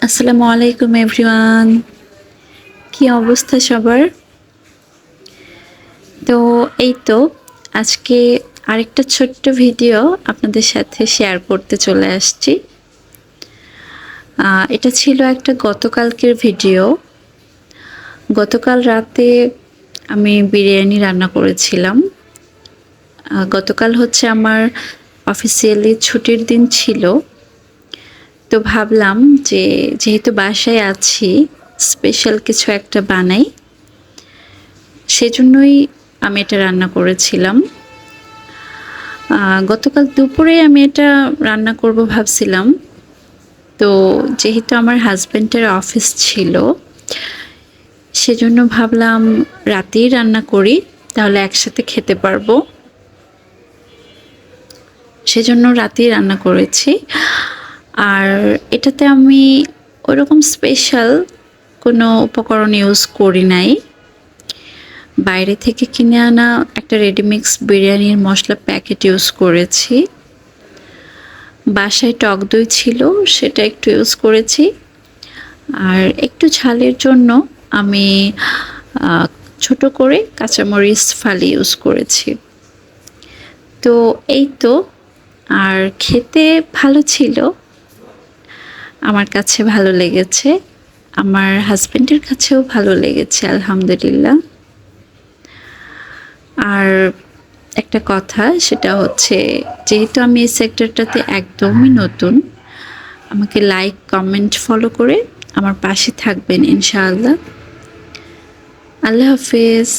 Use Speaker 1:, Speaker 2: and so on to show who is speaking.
Speaker 1: আসসালামু আলাইকুম এভরিওয়ান। কি অবস্থা সবার? তো এই তো আজকে আরেকটা ছোট্ট ভিডিও আপনাদের সাথে শেয়ার করতে চলে আসছি। এটা ছিল একটা গতকালকের ভিডিও। গতকাল রাতে আমি বিরিয়ানি রান্না করেছিলাম। গতকাল হচ্ছে আমার অফিসিয়ালি ছুটির দিন ছিল। তো ভাবলাম যে যেহেতু বাসায় আছি স্পেশাল কিছু একটা বানাই, সেজন্যই আমি এটা রান্না করেছিলাম। গতকাল দুপুরে আমি এটা রান্না করব ভাবছিলাম। তো যেহেতু আমার হাজব্যান্ডের অফিস ছিল, সেজন্য ভাবলাম রাতেই রান্না করি, তাহলে একসাথে খেতে পারবো। সেজন্য রাতেই রান্না করেছি। আর এটাতে আমি ওরকম স্পেশাল কোনো উপকরণ ইউজ করি নাই। বাইরে থেকে কিনে আনা একটা রেডিমিক্স বিরিয়ানির মশলা প্যাকেট ইউজ করেছি। বাসায় টক দই ছিল, সেটা একটু ইউজ করেছি। আর একটু ঝালের জন্য আমি ছোট করে কাঁচামরিচ ফালি ইউজ করেছি। তো এই তো, আর খেতে ভালো ছিল, আমার কাছে ভালো লেগেছে, আমার হাজব্যান্ডের কাছেও ভালো লেগেছে আলহামদুলিল্লাহ। আর একটা কথা, সেটা হচ্ছে যেহেতু আমি এই সেক্টরটাতে একদমই নতুন, আমাকে লাইক কমেন্ট ফলো করে আমার পাশে থাকবেন ইনশাআল্লাহ। আল্লাহ হাফেজ।